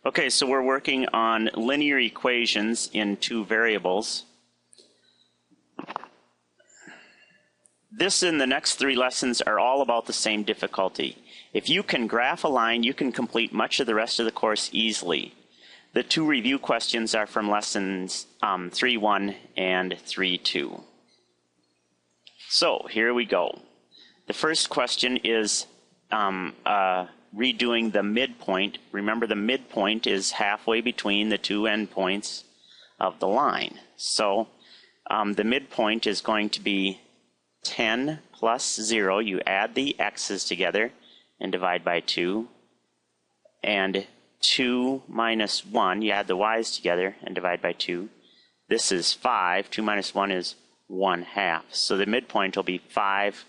Okay, so we're working on linear equations in two variables. This and the next three lessons are all about the same difficulty. If you can graph a line, you can complete much of the rest of the course easily. The two review questions are from lessons 3.1 and 3.2. So here we go. The first question is redoing the midpoint. Remember, the midpoint is halfway between the two endpoints of the line. So the midpoint is going to be 10 plus 0. You add the x's together and divide by 2. And 2 minus 1, you add the y's together and divide by 2. This is 5. 2 minus 1 is 1/2. So the midpoint will be 5,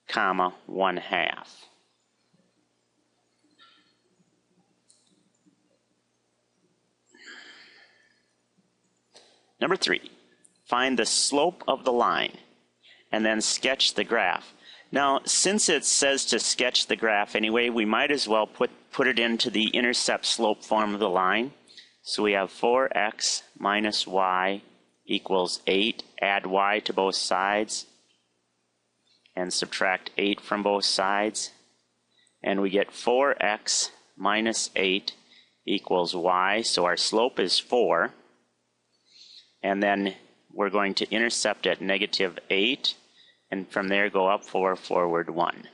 1/2. Number 3, find the slope of the line and then sketch the graph. Now, since it says to sketch the graph anyway, we might as well put it into the intercept slope form of the line. So we have 4x minus y equals 8. Add y to both sides and subtract 8 from both sides. And we get 4x minus 8 equals y. So our slope is 4. And then we're going to intercept at negative 8. And from there go up 4, forward 1.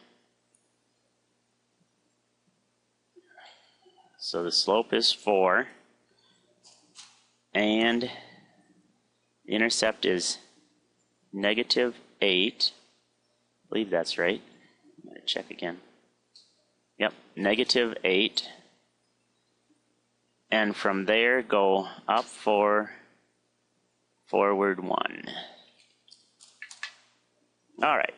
So the slope is 4. And the intercept is negative 8. I believe that's right. I'm going to check again. Yep, negative 8. And from there go up 4, forward 1. All right.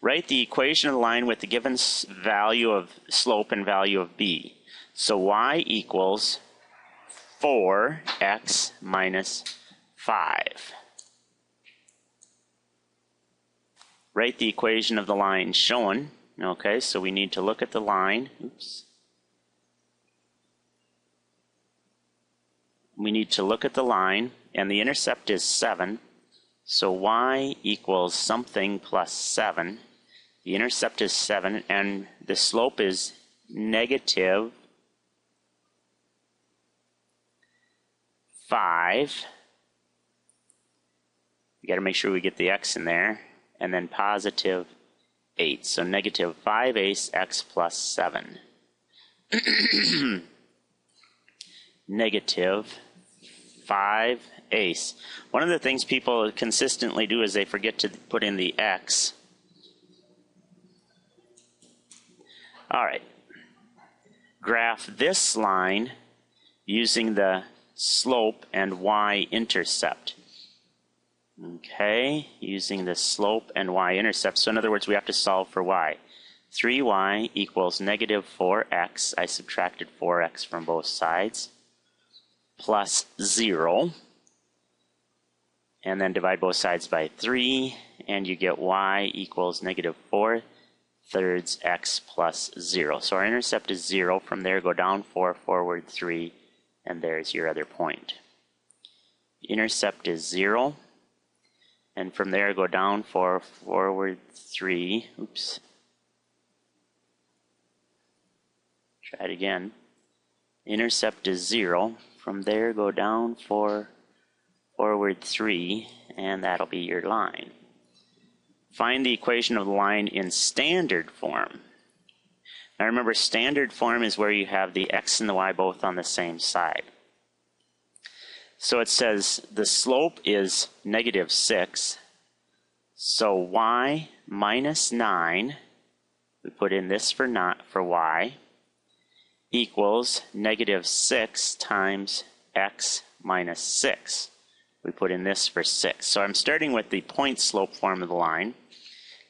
Write the equation of the line with the given value of slope and value of b. So y equals 4x minus 5. Write the equation of the line shown. Okay, so we need to look at the line. Oops. We need to look at the line, and the intercept is 7. So y equals something plus 7. The intercept is 7, and the slope is negative 5. We got to make sure we get the x in there, and then positive 8. So negative 5/8 x plus 7. Negative 5/8. One of the things people consistently do is they forget to put in the x. All right. Graph this line using the slope and y-intercept. Okay, using the slope and y-intercept. So in other words, we have to solve for y. 3y equals negative 4x. I subtracted 4x from both sides. Plus 0. And then divide both sides by 3. And you get y equals negative 4/3 x plus 0. So our intercept is 0. From there, go down 4, forward 3. And there's your other point. Intercept is 0. And from there, go down 4, forward 3. Oops. Try it again. Intercept is 0. From there, go down 4, forward 3, and that'll be your line. Find the equation of the line in standard form. Now remember, standard form is where you have the x and the y both on the same side. So it says the slope is negative 6. So y minus 9, we put in this for y, equals negative 6 times x minus 6. We put in this for 6. So I'm starting with the point slope form of the line.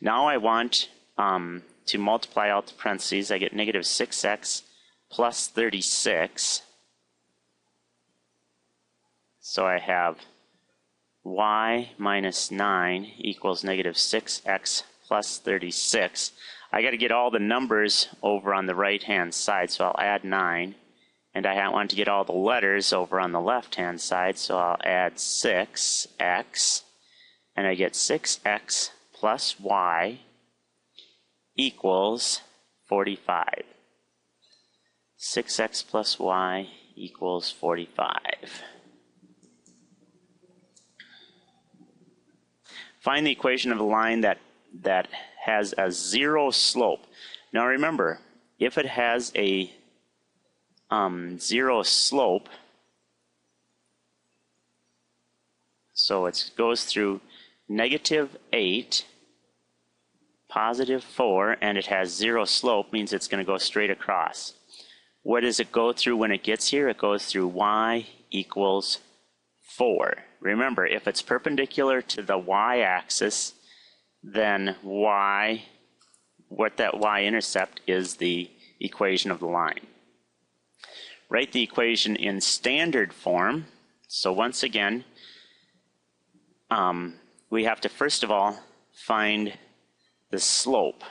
Now I want to multiply out the parentheses. I get negative 6x plus 36. So I have y minus 9 equals negative 6x plus 36. I got to get all the numbers over on the right hand side, so I'll add 9 And I want to get all the letters over on the left-hand side, so I'll add 6x, and I get 6x plus y equals 45. 6x plus y equals 45. Find the equation of a line that has a zero slope. Now remember, if it has a zero slope, so it goes through -8, +4, and it has zero slope, means it's going to go straight across. What does it go through when it gets here? It goes through y equals 4. Remember, if it's perpendicular to the y-axis, then what that y-intercept is the equation of the line. Write the equation in standard form. So once again, we have to first of all find the slope.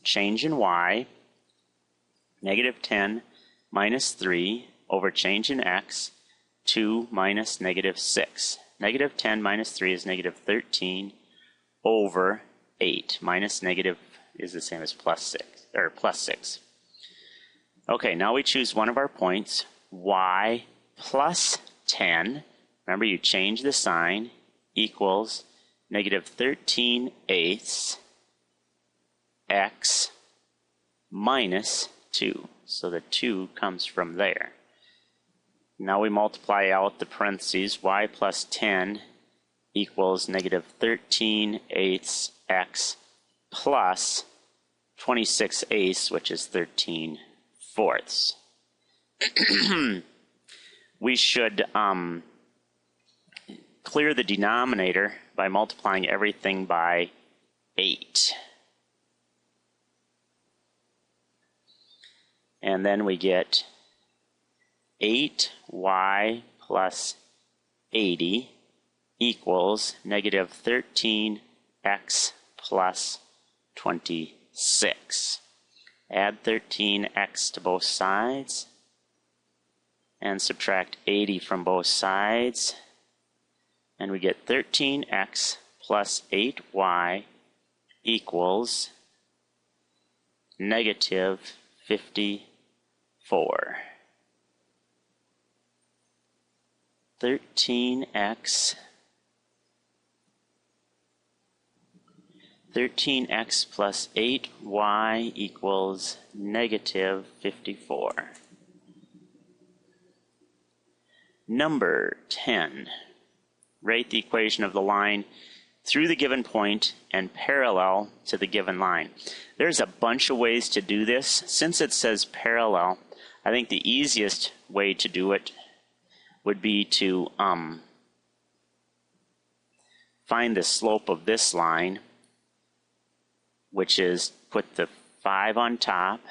Change in y, -10 minus 3 over change in x, 2 minus -6. -10 minus 3 is -13 over 8. Minus negative is the same as +6. Okay, now we choose one of our points, y plus 10. Remember, you change the sign, equals -13/8 x minus 2. So the 2 comes from there. Now we multiply out the parentheses. Y plus 10 equals -13/8 x plus 26/8, which is 13/4. We should clear the denominator by multiplying everything by 8. And then we get 8y plus 80 equals -13x plus 26. Add 13x to both sides and subtract 80 from both sides, and we get 13x plus 8y equals -54. 13x plus 8y equals -54. Number 10. Write the equation of the line through the given point and parallel to the given line. There's a bunch of ways to do this. Since it says parallel, I think the easiest way to do it would be to find the slope of this line, which is put the 5 on top,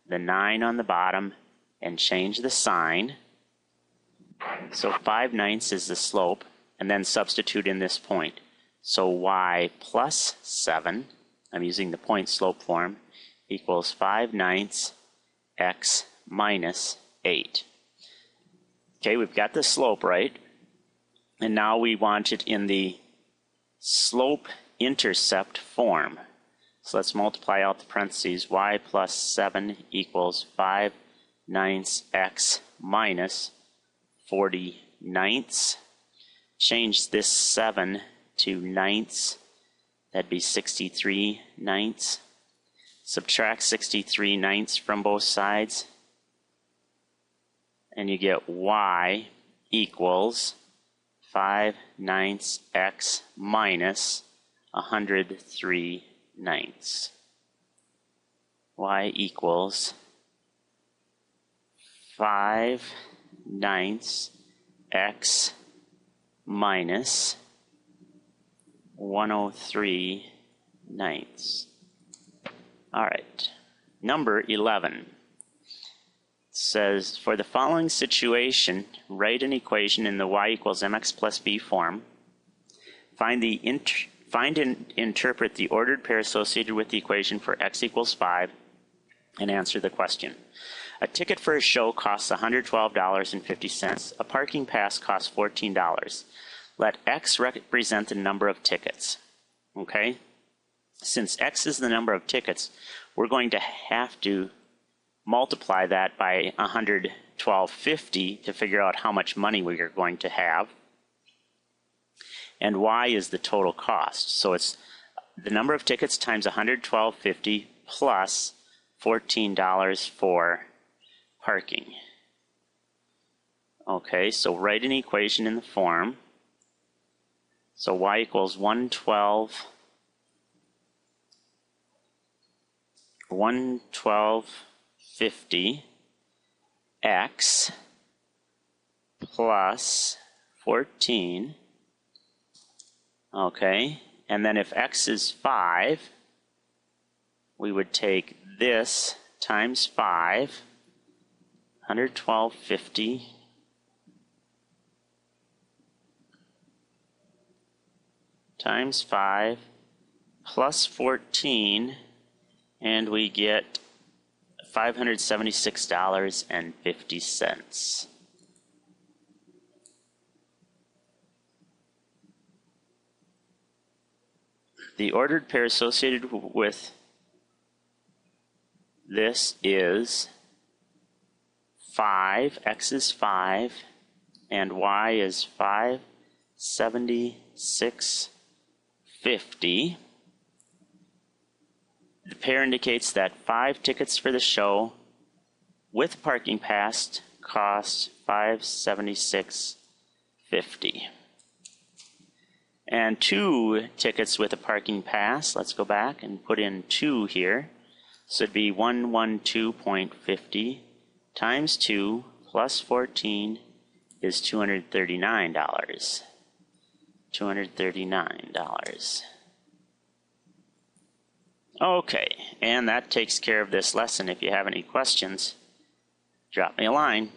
the 9 on the bottom, and change the sign. So 5/9 is the slope, and then substitute in this point. So y plus 7, I'm using the point slope form, equals 5/9 x minus 8. Okay, we've got the slope right, and now we want it in the slope-intercept form. So let's multiply out the parentheses. Y plus 7 equals 5/9 x minus 40/9. Change this 7 to 9ths. That'd be 63/9. Subtract 63/9 from both sides, and you get y equals 5/9 x minus 103/9. Y equals 5/9 x minus 103/9. All right, number 11 says, for the following situation, write an equation in the y equals mx plus b form. Find and interpret the ordered pair associated with the equation for x equals 5 and answer the question. A ticket for a show costs $112.50. A parking pass costs $14. Let X represent the number of tickets. Okay? Since X is the number of tickets, we're going to have to multiply that by $112.50 to figure out how much money we are going to have. And Y is the total cost. So it's the number of tickets times $112.50 plus $14 for parking. Okay, so write an equation in the form. So Y equals 112.50 X plus 14. Okay, and then if X is 5, we would take this times 5, 112.50 times 5 plus 14, and we get $576.50. The ordered pair associated with this is 5, X is 5, and Y is 576.50. The pair indicates that 5 tickets for the show with parking pass cost $576.50. And 2 tickets with a parking pass, let's go back and put in 2 here. So it'd be 112.50 times 2 plus 14 is $239. $239. Okay, and that takes care of this lesson. If you have any questions, drop me a line.